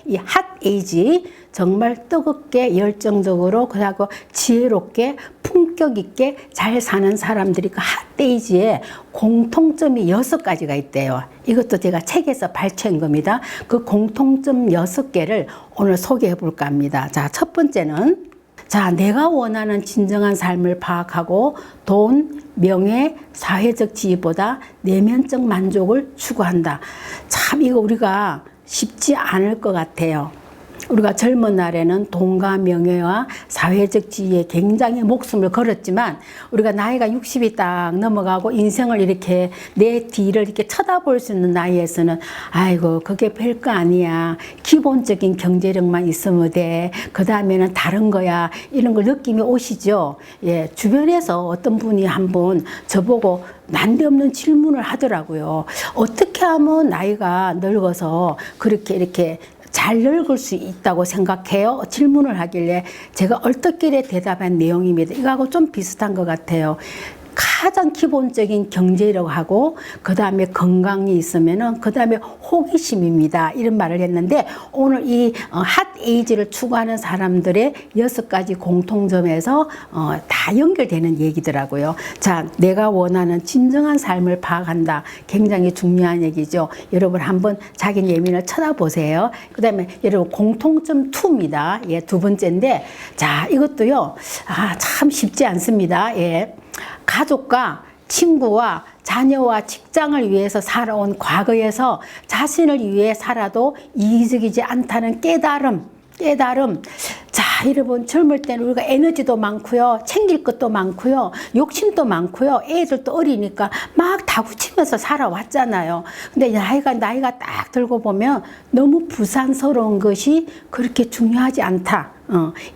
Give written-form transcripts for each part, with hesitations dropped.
이 핫에이지 정말 뜨겁게 열정적으로 그하고 지혜롭게 품격 있게 잘 사는 사람들이 그 핫에이지에 공통점이 6가지가 있대요. 이것도 제가 책에서 발췌한 겁니다. 그 공통점 6개를 오늘 소개해 볼까 합니다. 자, 첫 번째는 자, 내가 원하는 진정한 삶을 파악하고 돈, 명예, 사회적 지위보다 내면적 만족을 추구한다. 참 이거 우리가 쉽지 않을 것 같아요. 우리가 젊은 날에는 돈과 명예와 사회적 지위에 굉장히 목숨을 걸었지만 우리가 나이가 60이 딱 넘어가고 인생을 이렇게 내 뒤를 이렇게 쳐다볼 수 있는 나이에서는 아이고 그게 별거 아니야. 기본적인 경제력만 있으면 돼. 그 다음에는 다른 거야. 이런 걸 느낌이 오시죠. 예, 주변에서 어떤 분이 한번 저보고 난데없는 질문을 하더라고요. 어떻게 하면 나이가 늙어서 그렇게 이렇게 잘 늙을 수 있다고 생각해요? 질문을 하길래 제가 얼떨결에 대답한 내용입니다. 이거하고 좀 비슷한 것 같아요. 가장 기본적인 경제력하고 그 다음에 건강이 있으면은 그 다음에 호기심입니다. 이런 말을 했는데 오늘 이 핫에이지를 추구하는 사람들의 6가지 공통점에서 다 연결되는 얘기더라고요. 자, 내가 원하는 진정한 삶을 파악한다. 굉장히 중요한 얘기죠. 여러분 한번 자기 내면을 쳐다보세요. 그 다음에 여러분 공통점 2입니다. 예, 두 번째인데 자, 이것도요. 참 쉽지 않습니다. 예. 가족과 친구와 자녀와 직장을 위해서 살아온 과거에서 자신을 위해 살아도 이기적이지 않다는 깨달음. 자, 여러분 젊을 때는 우리가 에너지도 많고요. 챙길 것도 많고요. 욕심도 많고요. 애들도 어리니까 막 다구치면서 살아왔잖아요. 근데 나이가 딱 들고 보면 너무 부산스러운 것이 그렇게 중요하지 않다.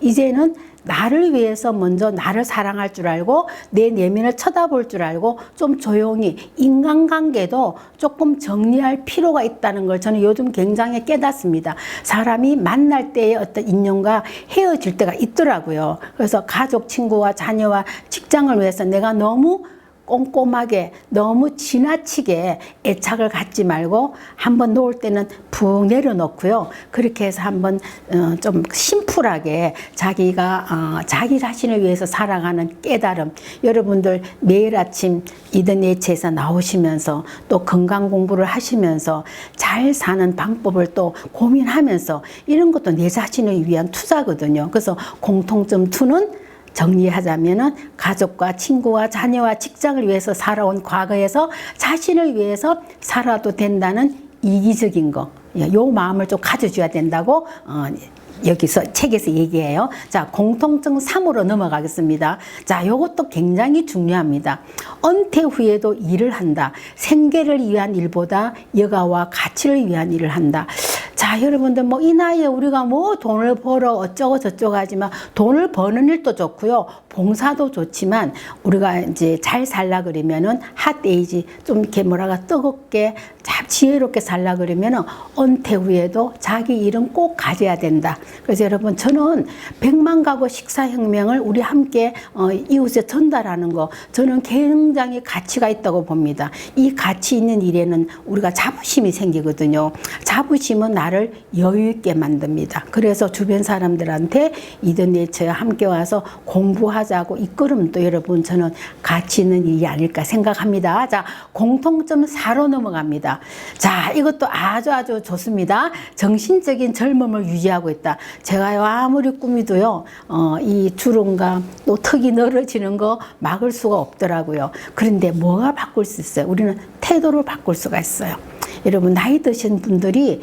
이제는 나를 위해서 먼저 나를 사랑할 줄 알고 내 내면을 쳐다볼 줄 알고 좀 조용히 인간관계도 조금 정리할 필요가 있다는 걸 저는 요즘 굉장히 깨닫습니다. 사람이 만날 때의 어떤 인연과 헤어질 때가 있더라고요. 그래서 가족, 친구와 자녀와 직장을 위해서 내가 너무 꼼꼼하게 너무 지나치게 애착을 갖지 말고 한번 놓을 때는 푹 내려놓고요. 그렇게 해서 한번 좀 심플하게 자기가 자기 자신을 위해서 살아가는 깨달음. 여러분들 매일 아침 이더네이트에서 나오시면서 또 건강 공부를 하시면서 잘 사는 방법을 또 고민하면서 이런 것도 내 자신을 위한 투자거든요. 그래서 공통점 2는 정리하자면은 가족과 친구와 자녀와 직장을 위해서 살아온 과거에서 자신을 위해서 살아도 된다는 이기적인 거, 요 마음을 좀 가져줘야 된다고 여기서 책에서 얘기해요. 자, 공통점 3으로 넘어가겠습니다. 자, 요것도 굉장히 중요합니다. 은퇴 후에도 일을 한다. 생계를 위한 일보다 여가와 가치를 위한 일을 한다. 자, 여러분들 뭐 이 나이에 우리가 뭐 돈을 벌어 어쩌고 저쩌고 하지만 돈을 버는 일도 좋고요. 봉사도 좋지만 우리가 이제 잘 살라 그러면은 핫에이지 좀 이렇게 뜨겁게 잘 지혜롭게 살라 그러면은 은퇴 후에도 자기 일은 꼭 가져야 된다. 그래서 여러분 저는 100만 가구 식사혁명을 우리 함께 이웃에 전달하는 거 저는 굉장히 가치가 있다고 봅니다. 이 가치 있는 일에는 우리가 자부심이 생기거든요. 자부심은 나를 여유 있게 만듭니다. 그래서 주변 사람들한테 이더네이처에 함께 와서 공부하자고 이끌음도 여러분 저는 가치 있는 일이 아닐까 생각합니다. 자, 공통점 4로 넘어갑니다. 자, 이것도 아주 좋습니다. 정신적인 젊음을 유지하고 있다. 제가요 아무리 꾸미도요 이 주름과 또 턱이 늘어지는 거 막을 수가 없더라고요. 그런데 뭐가 바꿀 수 있어요? 우리는 태도를 바꿀 수가 있어요. 여러분 나이 드신 분들이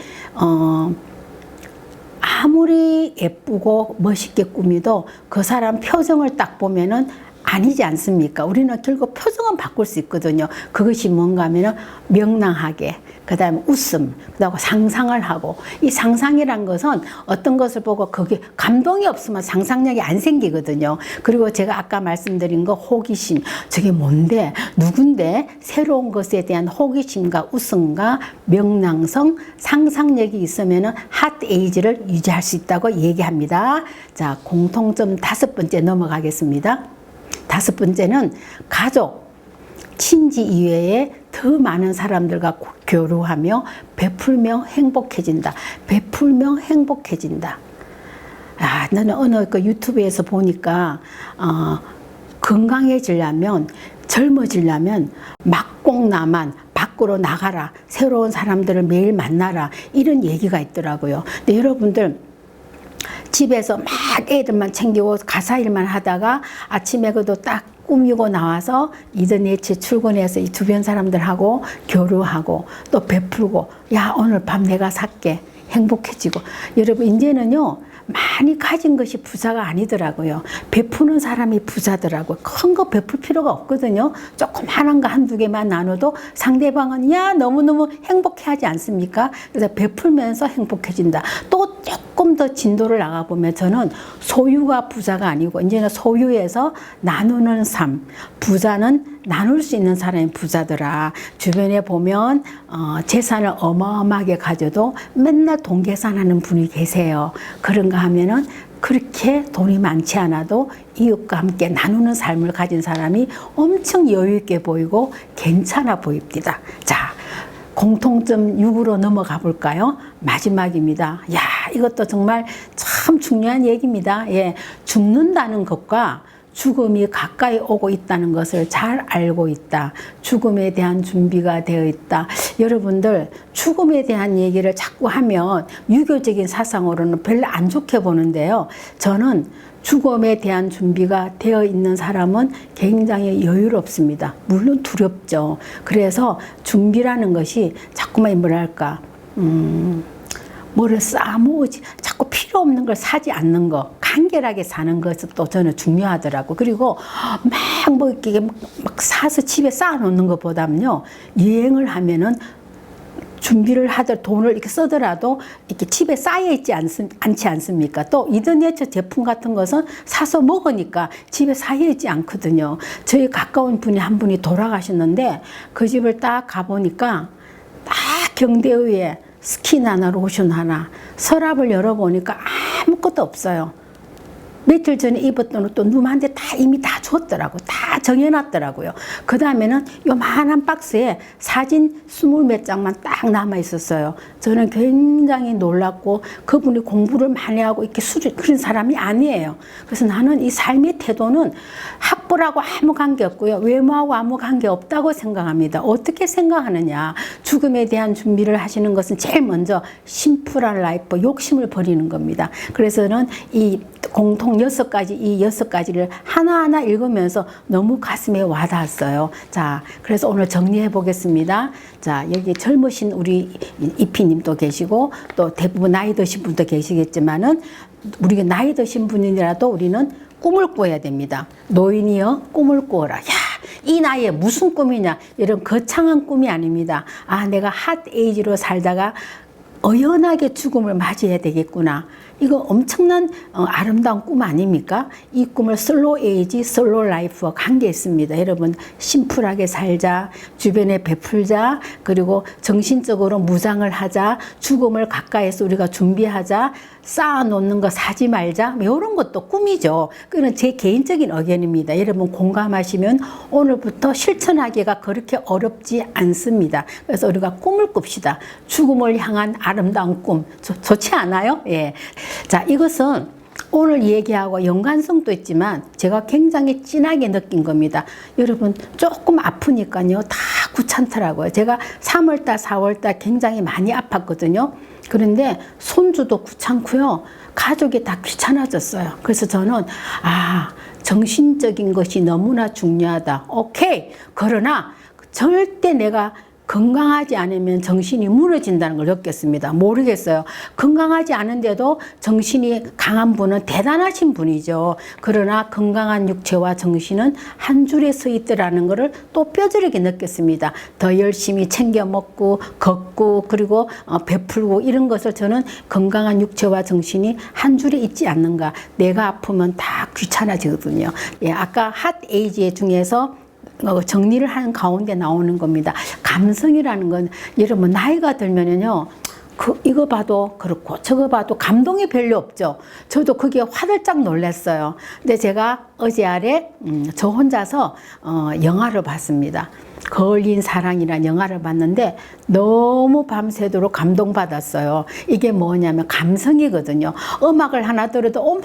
아무리 예쁘고 멋있게 꾸미도 그 사람 표정을 딱 보면은 아니지 않습니까? 우리는 결국 표정은 바꿀 수 있거든요. 그것이 뭔가 하면은 명랑하게, 그 다음에 웃음, 그 다음에 상상을 하고, 이 상상이란 것은 어떤 것을 보고 거기에 감동이 없으면 상상력이 안 생기거든요. 그리고 제가 아까 말씀드린 거 호기심, 저게 뭔데, 누군데, 새로운 것에 대한 호기심과 웃음과 명랑성, 상상력이 있으면은 핫에이지를 유지할 수 있다고 얘기합니다. 자, 공통점 5번째 넘어가겠습니다. 5번째는 가족, 친지 이외에 더 많은 사람들과 교류하며 베풀며 행복해진다. 베풀며 행복해진다. 아, 나는 어느 그 유튜브에서 보니까 건강해지려면, 젊어지려면 막공나만 밖으로 나가라, 새로운 사람들을 매일 만나라, 이런 얘기가 있더라고요. 근데 여러분들 집에서 막 애들만 챙기고 가사 일만 하다가 아침에 그래도 딱 꾸미고 나와서 이든예치 출근해서 이 주변 사람들하고 교류하고 또 베풀고, 야 오늘 밤 내가 살게, 행복해지고. 여러분 이제는요 많이 가진 것이 부자가 아니더라고요. 베푸는 사람이 부자더라고요. 큰 거 베풀 필요가 없거든요. 조그마한 거 한두 개만 나눠도 상대방은 야 너무너무 행복해하지 않습니까? 그래서 베풀면서 행복해진다. 또 조금 더 진도를 나가보면 저는 소유가 부자가 아니고 이제는 소유에서 나누는 삶, 부자는 나눌 수 있는 사람이 부자더라. 주변에 보면 재산을 어마어마하게 가져도 맨날 돈 계산하는 분이 계세요. 그런가 하면은 그렇게 돈이 많지 않아도 이웃과 함께 나누는 삶을 가진 사람이 엄청 여유 있게 보이고 괜찮아 보입니다. 자, 공통점 6으로 넘어가 볼까요? 마지막입니다. 야, 이것도 정말 참 중요한 얘기입니다. 예, 죽는다는 것과 죽음이 가까이 오고 있다는 것을 잘 알고 있다. 죽음에 대한 준비가 되어 있다. 여러분들 죽음에 대한 얘기를 자꾸 하면 유교적인 사상으로는 별로 안 좋게 보는데요. 저는 죽음에 대한 준비가 되어 있는 사람은 굉장히 여유롭습니다. 물론 두렵죠. 그래서 준비라는 것이 자꾸만 뭐랄까 뭐를 쌓아모으지, 자꾸 필요 없는 걸 사지 않는 거, 간결하게 사는 것이 또 저는 중요하더라고. 그리고 막 뭐 이렇게 막 사서 집에 쌓아놓는 것보다는요, 여행을 하면은 준비를 하더 돈을 이렇게 쓰더라도 이렇게 집에 쌓여 있지 않지 않습니까? 또 이더네처 제품 같은 것은 사서 먹으니까 집에 쌓여 있지 않거든요. 저희 가까운 분이 한 분이 돌아가셨는데 그 집을 딱 가보니까 딱 경대위에 스킨 하나, 로션 하나, 서랍을 열어보니까 아무것도 없어요. 며칠 전에 입었던 옷도 누구한테 다 이미 다 줬더라고. 다 정해놨더라고요. 그 다음에는 요만한 박스에 사진 20몇 장만 딱 남아 있었어요. 저는 굉장히 놀랐고, 그분이 공부를 많이 하고 이렇게 그런 사람이 아니에요. 그래서 나는 이 삶의 태도는 학벌하고 아무 관계 없고요, 외모하고 아무 관계 없다고 생각합니다. 어떻게 생각하느냐? 죽음에 대한 준비를 하시는 것은 제일 먼저 심플한 라이프, 욕심을 버리는 겁니다. 그래서 저는 이 공통 6가지, 이 6가지를 하나하나 읽으면서 너무 가슴에 와닿았어요. 자, 그래서 오늘 정리해 보겠습니다. 자, 여기 젊으신 우리 이피님도 계시고, 또 대부분 나이 드신 분도 계시겠지만은, 우리가 나이 드신 분이라도 우리는 꿈을 꾸어야 됩니다. 노인이여 꿈을 꾸어라. 야, 이 나이에 무슨 꿈이냐? 이런 거창한 꿈이 아닙니다. 아, 내가 핫 에이지로 살다가 어연하게 죽음을 맞이해야 되겠구나. 이거 엄청난 아름다운 꿈 아닙니까? 이 꿈을 슬로우 에이지, 슬로우 라이프와 관계있습니다. 여러분, 심플하게 살자, 주변에 베풀자, 그리고 정신적으로 무장을 하자, 죽음을 가까이서 우리가 준비하자, 쌓아놓는 거 사지 말자, 이런 것도 꿈이죠. 그건 제 개인적인 의견입니다. 여러분 공감하시면 오늘부터 실천하기가 그렇게 어렵지 않습니다. 그래서 우리가 꿈을 꿉시다. 죽음을 향한 아름다운 꿈. 좋지 않아요? 예. 자, 이것은 오늘 얘기하고 연관성도 있지만 제가 굉장히 진하게 느낀 겁니다. 여러분 조금 아프니까요, 다 귀찮더라고요. 제가 3월달, 4월달 굉장히 많이 아팠거든요. 그런데 손주도 귀찮고요, 가족이 다 귀찮아졌어요. 그래서 저는 정신적인 것이 너무나 중요하다. 오케이. 그러나 절대 내가 건강하지 않으면 정신이 무너진다는 걸 느꼈습니다. 모르겠어요. 건강하지 않은데도 정신이 강한 분은 대단하신 분이죠. 그러나 건강한 육체와 정신은 한 줄에 서 있더라는 것을 또 뼈저리게 느꼈습니다. 더 열심히 챙겨 먹고 걷고 그리고 베풀고 이런 것을 저는 건강한 육체와 정신이 한 줄에 있지 않는가. 내가 아프면 다 귀찮아지거든요. 예, 아까 핫 에이지 중에서 정리를 하는 가운데 나오는 겁니다. 감성이라는 건 여러분 나이가 들면은요, 이거 봐도 그렇고 저거 봐도 감동이 별로 없죠. 저도 그게 화들짝 놀랐어요. 근데 제가 어제 아래 저 혼자서 영화를 봤습니다. 거울린 사랑이라는 영화를 봤는데 너무 밤새도록 감동받았어요. 이게 뭐냐면 감성이거든요. 음악을 하나 들어도 어머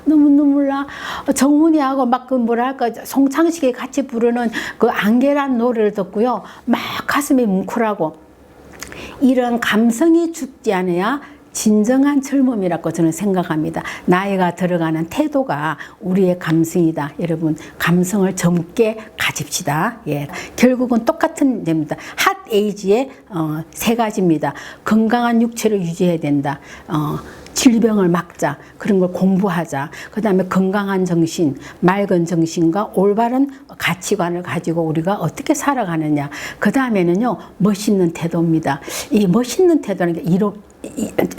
너무 눈물 나. 정훈이하고 막 그 뭐랄까 송창식이 같이 부르는 그 안개란 노래를 듣고요. 막 가슴이 뭉클하고 이런 감성이 죽지 않아야 진정한 젊음이라고 저는 생각합니다. 나이가 들어가는 태도가 우리의 감성이다. 여러분 감성을 젊게 가집시다. 예, 결국은 똑같은 겁니다. 핫 에이지의 세 가지입니다. 건강한 육체를 유지해야 된다. 질병을 막자. 그런 걸 공부하자. 그 다음에 건강한 정신, 맑은 정신과 올바른 가치관을 가지고 우리가 어떻게 살아가느냐. 그 다음에는요, 멋있는 태도입니다. 이 멋있는 태도는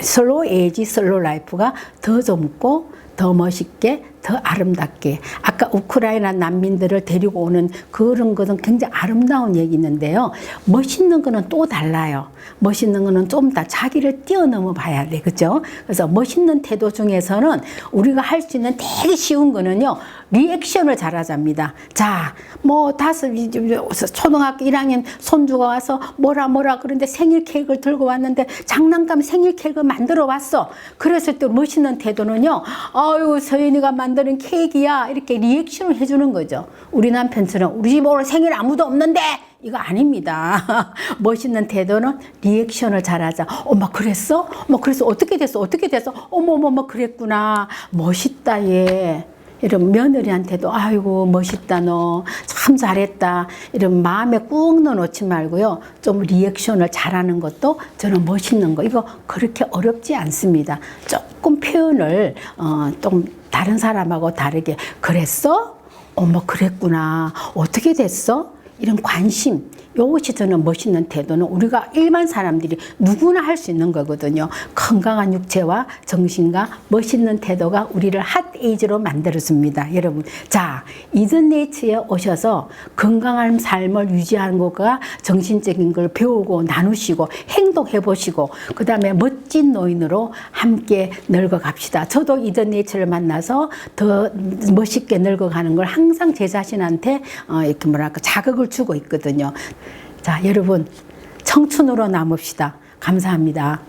슬로우 에이지, 슬로우 라이프가 더 젊고 더 멋있게 더 아름답게 아까 우크라이나 난민들을 데리고 오는 그런 것은 굉장히 아름다운 얘기 있는데요. 멋있는 거는 또 달라요. 멋있는 거는 좀 더 자기를 뛰어넘어 봐야 돼. 그죠? 그래서 멋있는 태도 중에서는 우리가 할 수 있는 되게 쉬운 거는요. 리액션을 잘하자입니다. 자, 뭐 초등학교 1학년 손주가 와서 뭐라 그런데 생일 케이크를 들고 왔는데 장난감 생일 케이크 만들어 왔어. 그랬을 때 멋있는 태도는요. 아유, 서연이가 만드는 케이크야. 이렇게 리액션을 해주는 거죠. 우리 남편처럼 우리 집 오늘 생일 아무도 없는데 이거 아닙니다. 멋있는 태도는 리액션을 잘하자. 엄마 그랬어? 엄마 그래서 어떻게 됐어? 어떻게 됐어? 어머 그랬구나. 멋있다 얘. 이런 며느리한테도 아이고 멋있다 너 참 잘했다 이런 마음에 꾹 넣어놓지 말고요. 좀 리액션을 잘하는 것도 저는 멋있는 거 이거 그렇게 어렵지 않습니다. 조금 표현을 좀 다른 사람하고 다르게 그랬어? 어머 그랬구나. 어떻게 됐어? 이런 관심 이것이 저는 멋있는 태도는 우리가 일반 사람들이 누구나 할 수 있는 거거든요. 건강한 육체와 정신과 멋있는 태도가 우리를 핫 에이지로 만들어줍니다. 여러분, 자, 이든 네이처에 오셔서 건강한 삶을 유지하는 것과 정신적인 걸 배우고 나누시고 행동해 보시고 그 다음에 멋진 노인으로 함께 늙어갑시다. 저도 이든 네이처를 만나서 더 멋있게 늙어가는 걸 항상 제 자신한테 이렇게 뭐랄까 자극을 주고 있거든요. 자, 여러분 청춘으로 남읍시다. 감사합니다.